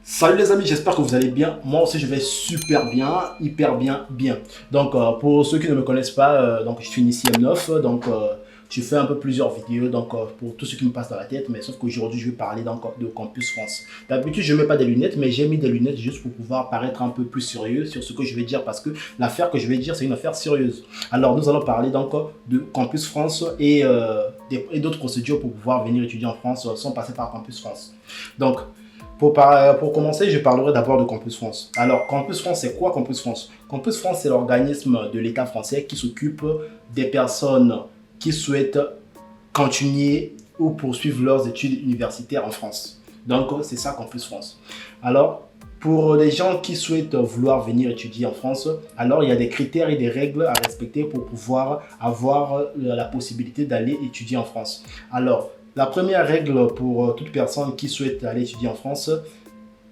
Salut les amis, j'espère que vous allez bien. Moi aussi, je vais super bien, hyper bien, bien. Donc, pour ceux qui ne me connaissent pas, donc je suis ici M9. Donc, je fais un peu plusieurs vidéos donc, pour tout ce qui me passe dans la tête. Mais sauf qu'aujourd'hui, je vais parler donc, de Campus France. D'habitude, je ne mets pas des lunettes, mais j'ai mis des lunettes juste pour pouvoir paraître un peu plus sérieux sur ce que je vais dire. Parce que l'affaire que je vais dire, c'est une affaire sérieuse. Alors, nous allons parler donc de Campus France et d'autres procédures pour pouvoir venir étudier en France sans passer par Campus France. Donc, pour commencer, je parlerai d'abord de Campus France. Alors, Campus France, c'est quoi Campus France? Campus France, c'est l'organisme de l'État français qui s'occupe des personnes qui souhaitent continuer ou poursuivre leurs études universitaires en France. Donc, c'est ça Campus France. Alors, pour les gens qui souhaitent vouloir venir étudier en France, alors il y a des critères et des règles à respecter pour pouvoir avoir la possibilité d'aller étudier en France. Alors, la première règle pour toute personne qui souhaite aller étudier en France,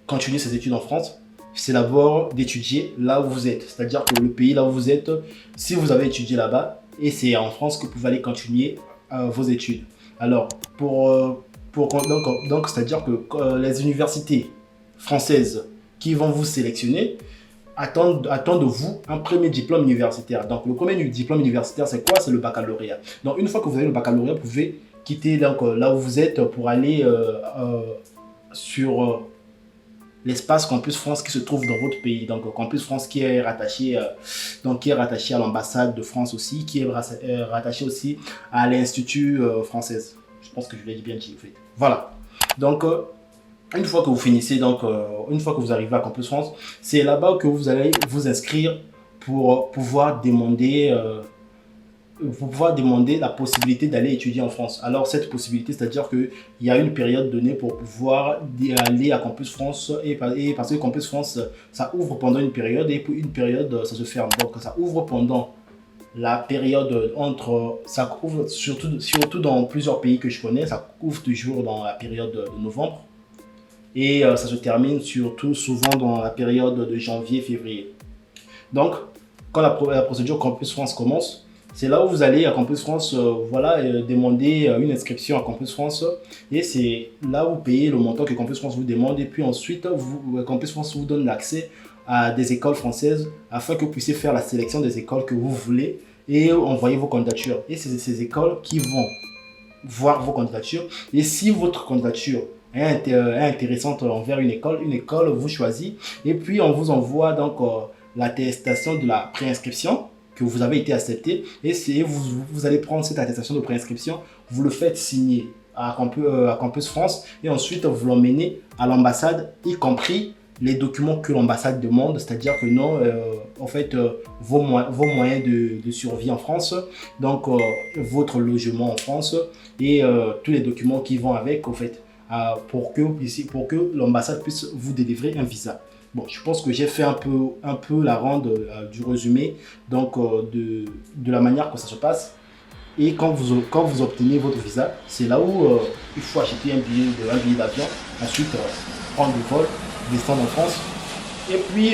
continuer ses études en France, c'est d'abord d'étudier là où vous êtes. C'est-à-dire que le pays là où vous êtes, si vous avez étudié là-bas, et c'est en France que vous pouvez aller continuer vos études. Alors, donc c'est-à-dire que les universités françaises qui vont vous sélectionner attendent de vous un premier diplôme universitaire. Donc, le premier diplôme universitaire, c'est quoi? C'est le baccalauréat. Donc, une fois que vous avez le baccalauréat, vous pouvez quitter donc, là où vous êtes pour aller sur l'espace Campus France qui se trouve dans votre pays. Donc Campus France qui est rattaché, à l'ambassade de France aussi, qui est rattaché aussi à l'Institut française. Je pense que je l'ai bien dit en fait. Voilà. Donc une fois que vous finissez, une fois que vous arrivez à Campus France, c'est là-bas que vous allez vous inscrire pour pouvoir demander la possibilité d'aller étudier en France. Alors cette possibilité, c'est-à-dire qu'il y a une période donnée pour pouvoir aller à Campus France et parce que Campus France, ça ouvre pendant une période et pour une période, ça se ferme. Donc ça ouvre pendant la période ça ouvre surtout dans plusieurs pays que je connais, ça ouvre toujours dans la période de novembre et ça se termine surtout souvent dans la période de janvier-février. Donc quand la procédure Campus France commence, c'est là où vous allez à Campus France demander une inscription à Campus France et c'est là où vous payez le montant que Campus France vous demande et puis ensuite Campus France vous donne l'accès à des écoles françaises afin que vous puissiez faire la sélection des écoles que vous voulez et envoyer vos candidatures. Et c'est ces écoles qui vont voir vos candidatures et si votre candidature est intéressante envers une école vous choisit et puis on vous envoie donc l'attestation de la préinscription que vous avez été accepté et vous allez prendre cette attestation de préinscription, vous le faites signer à Campus France et ensuite vous l'emmenez à l'ambassade, y compris les documents que l'ambassade demande, c'est-à-dire que non, vos moyens de survie en France, donc votre logement en France et tous les documents qui vont avec, en fait, pour que l'ambassade puisse vous délivrer un visa. Bon, je pense que j'ai fait un peu la ronde du résumé donc, de la manière que ça se passe. Et quand vous obtenez votre visa, c'est là où il faut acheter un billet d'avion, ensuite prendre le vol, descendre en France, et puis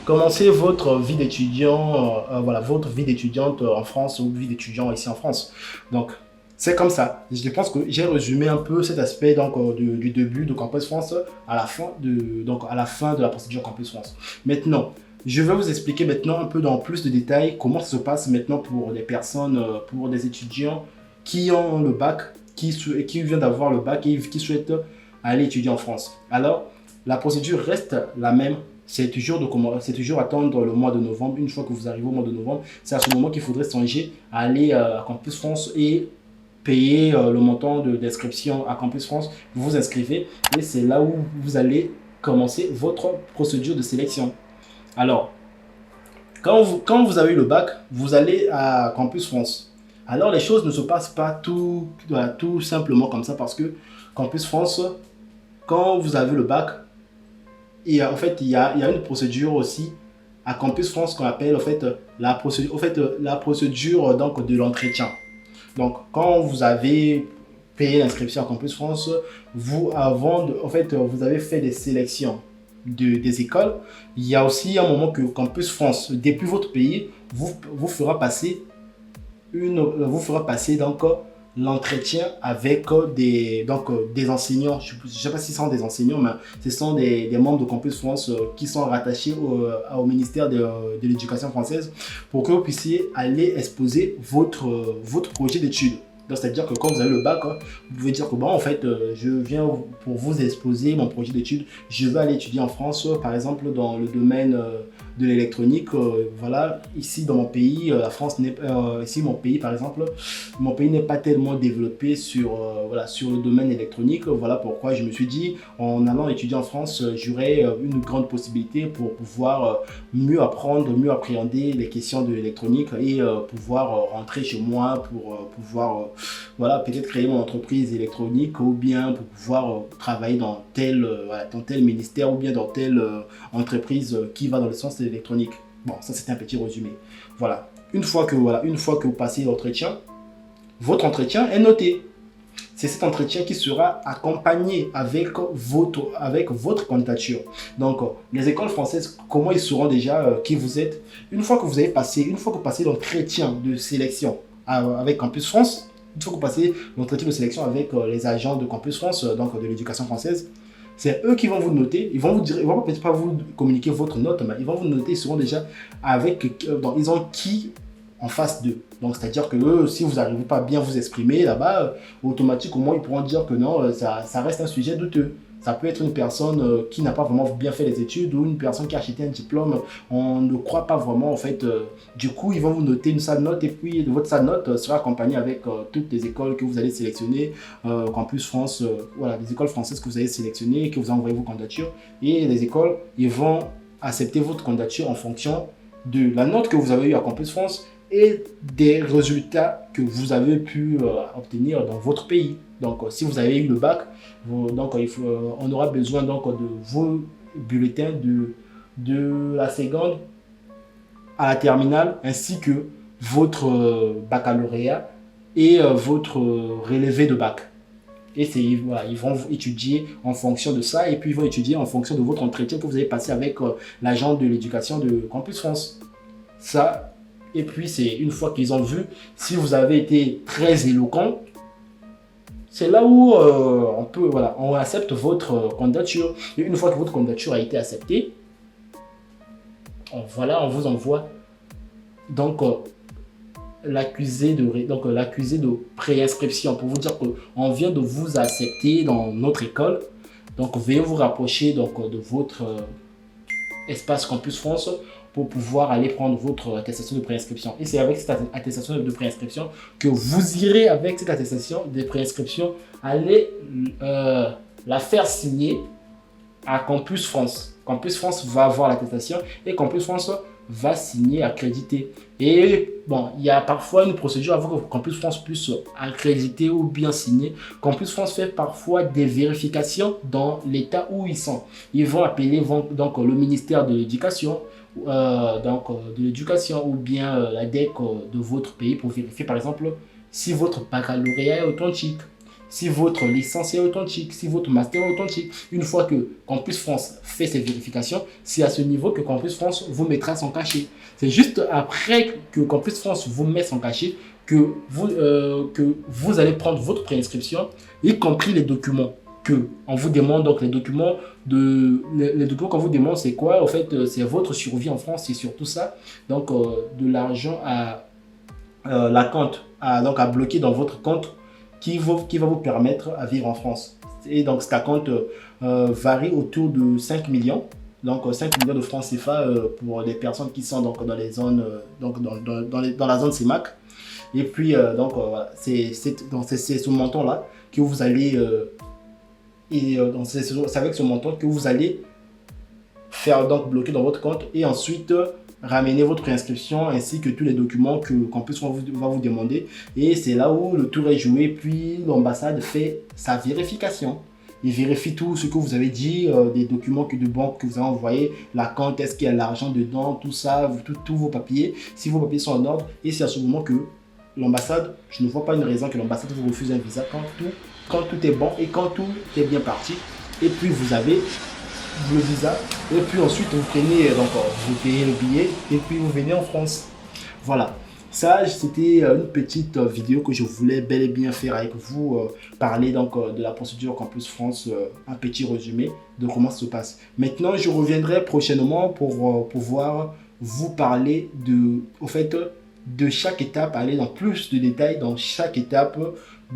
commencer votre vie d'étudiant, votre vie d'étudiante en France ou vie d'étudiant ici en France. Donc, c'est comme ça. Je pense que j'ai résumé un peu cet aspect donc, du début de Campus France à la fin de la procédure Campus France. Maintenant, je vais vous expliquer maintenant un peu dans plus de détails comment ça se passe maintenant pour des personnes, pour des étudiants qui ont le bac, qui viennent d'avoir le bac et qui souhaitent aller étudier en France. Alors, la procédure reste la même. C'est toujours attendre le mois de novembre. Une fois que vous arrivez au mois de novembre, c'est à ce moment qu'il faudrait songer à aller à Campus France et payer le montant d'inscription à Campus France, vous vous inscrivez et c'est là où vous allez commencer votre procédure de sélection. Alors, quand vous avez eu le bac, vous allez à Campus France. Alors, les choses ne se passent pas tout simplement comme ça parce que Campus France, quand vous avez le bac, il y a une procédure aussi à Campus France qu'on appelle la procédure donc, de l'entretien. Donc, quand vous avez payé l'inscription à Campus France, vous avez fait des sélections des écoles. Il y a aussi un moment que Campus France, depuis votre pays, vous fera passer donc l'entretien avec des enseignants. Je ne sais pas si ce sont des enseignants, mais ce sont des membres de Campus France qui sont rattachés au ministère de l'Éducation française pour que vous puissiez aller exposer votre projet d'études. Donc, c'est-à-dire que quand vous avez le bac, hein, vous pouvez dire que bon, en fait, je viens pour vous exposer mon projet d'études. Je vais aller étudier en France, par exemple, dans le domaine de l'électronique. Voilà, ici dans mon pays, la France n'est ici mon pays, par exemple, mon pays n'est pas tellement développé voilà, sur le domaine électronique. Voilà pourquoi je me suis dit, en allant étudier en France, j'aurais une grande possibilité pour pouvoir mieux apprendre, mieux appréhender les questions de l'électronique et pouvoir rentrer chez moi pour pouvoir voilà, peut-être créer mon entreprise électronique ou bien pour pouvoir travailler dans voilà, dans tel ministère ou bien dans telle entreprise qui va dans le sens de l'électronique. Bon, ça c'était un petit résumé. Voilà, une fois que vous passez l'entretien, votre entretien est noté. C'est cet entretien qui sera accompagné avec votre candidature. Donc, les écoles françaises, comment ils sauront déjà qui vous êtes? Une fois que vous passez l'entretien de sélection avec Campus France, une fois que vous passez l'entretien de sélection avec les agents de Campus France, donc de l'éducation française, c'est eux qui vont vous noter. Ils vont peut-être pas vous communiquer votre note, mais ils vont vous noter. Ils seront déjà ils ont qui en face d'eux. Donc, c'est-à-dire que eux, si vous n'arrivez pas à bien vous exprimer là-bas, automatiquement, ils pourront dire que non, ça reste un sujet douteux. Ça peut être une personne qui n'a pas vraiment bien fait les études ou une personne qui a acheté un diplôme. On ne croit pas vraiment, en fait. Du coup, ils vont vous noter une sale note et puis votre sale note sera accompagnée avec toutes les écoles que vous allez sélectionner, Campus France, voilà, les écoles françaises que vous allez sélectionner, que vous envoyez vos candidatures. Et les écoles, ils vont accepter votre candidature en fonction de la note que vous avez eue à Campus France et des résultats que vous avez pu obtenir dans votre pays. Donc, si vous avez eu le bac, on aura besoin donc, de vos bulletins de la seconde à la terminale, ainsi que votre baccalauréat et votre relevé de bac. Et voilà, ils vont étudier en fonction de ça, et puis ils vont étudier en fonction de votre entretien que vous avez passé avec l'agent de l'éducation de Campus France. Ça. Et puis, c'est une fois qu'ils ont vu si vous avez été très éloquent, c'est là où on accepte votre candidature. Et une fois que votre candidature a été acceptée, on vous envoie donc l'accusé de préinscription pour vous dire qu'on vient de vous accepter dans notre école. Donc, veuillez vous rapprocher donc, de votre espace Campus France pour pouvoir aller prendre votre attestation de préinscription. Et c'est avec cette attestation de préinscription que vous irez, avec cette attestation de préinscription, aller la faire signer à Campus France. Campus France va avoir l'attestation et Campus France va signer, accréditer. Et bon, il y a parfois une procédure avant que Campus France puisse accréditer ou bien signer. Campus France fait parfois des vérifications dans l'état où ils sont. Ils vont appeler donc le ministère de l'Éducation, ou bien la DEC de votre pays pour vérifier par exemple si votre baccalauréat est authentique, si votre licence est authentique, si votre master est authentique. Une fois que Campus France fait ces vérifications, c'est à ce niveau que Campus France vous mettra son cachet. C'est juste après que Campus France vous met son cachet que vous allez prendre votre préinscription, y compris les documents on vous demande. Donc les documents qu'on vous demande, c'est quoi? En fait, c'est votre survie en France, c'est surtout ça. Donc de l'argent à la compte, à bloquer dans votre compte qui va vous permettre à vivre en France. Et donc cet compte varie autour de 5 millions. Donc 5 millions de francs CFA pour les personnes qui sont donc dans les zones dans la zone CEMAC. Et puis c'est ce montant là que vous allez c'est avec ce montant que vous allez faire donc bloquer dans votre compte et ensuite ramener votre préinscription ainsi que tous les documents que Campus va vous demander. Et c'est là où le tour est joué, puis l'ambassade fait sa vérification. Il vérifie tout ce que vous avez dit, des documents de banque que vous avez envoyés, la compte, est-ce qu'il y a l'argent dedans, tout ça, tous vos papiers, si vos papiers sont en ordre. Et c'est à ce moment que l'ambassade, je ne vois pas une raison que l'ambassade vous refuse un visa quand tout est bon et quand tout est bien parti. Et puis vous avez le visa et puis ensuite vous prenez, vous payez le billet et puis vous venez en France. Voilà. Ça, c'était une petite vidéo que je voulais bel et bien faire avec vous, parler donc de la procédure Campus France, un petit résumé de comment ça se passe. Maintenant, je reviendrai prochainement pour pouvoir vous parler au fait, de chaque étape, aller dans plus de détails dans chaque étape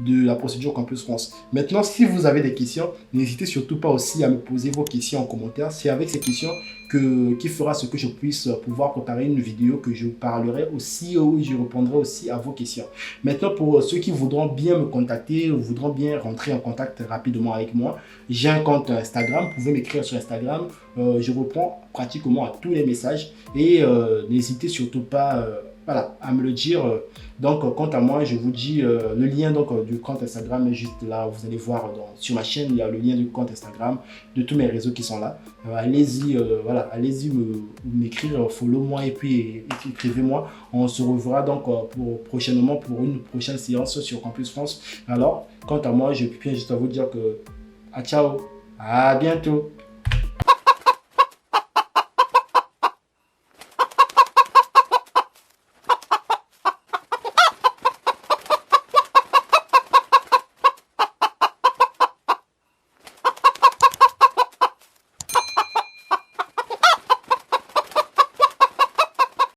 de la procédure Campus France. Maintenant, si vous avez des questions, n'hésitez surtout pas aussi à me poser vos questions en commentaire. C'est avec ces questions qui fera ce que je puisse pouvoir préparer une vidéo que je parlerai aussi, où je répondrai aussi à vos questions. Maintenant, pour ceux qui voudront bien me contacter, ou voudront bien rentrer en contact rapidement avec moi, j'ai un compte Instagram. Vous pouvez m'écrire sur Instagram. Je réponds pratiquement à tous les messages et n'hésitez surtout pas voilà, à me le dire. Donc, quant à moi, je vous dis le lien donc, du compte Instagram est juste là. Vous allez voir sur ma chaîne, il y a le lien du compte Instagram, de tous mes réseaux qui sont là. Allez-y, voilà, allez-y m'écrire, follow-moi et puis écrivez-moi. On se reverra donc prochainement pour une prochaine séance sur Campus France. Alors, quant à moi, je viens juste à vous dire que ciao, à bientôt.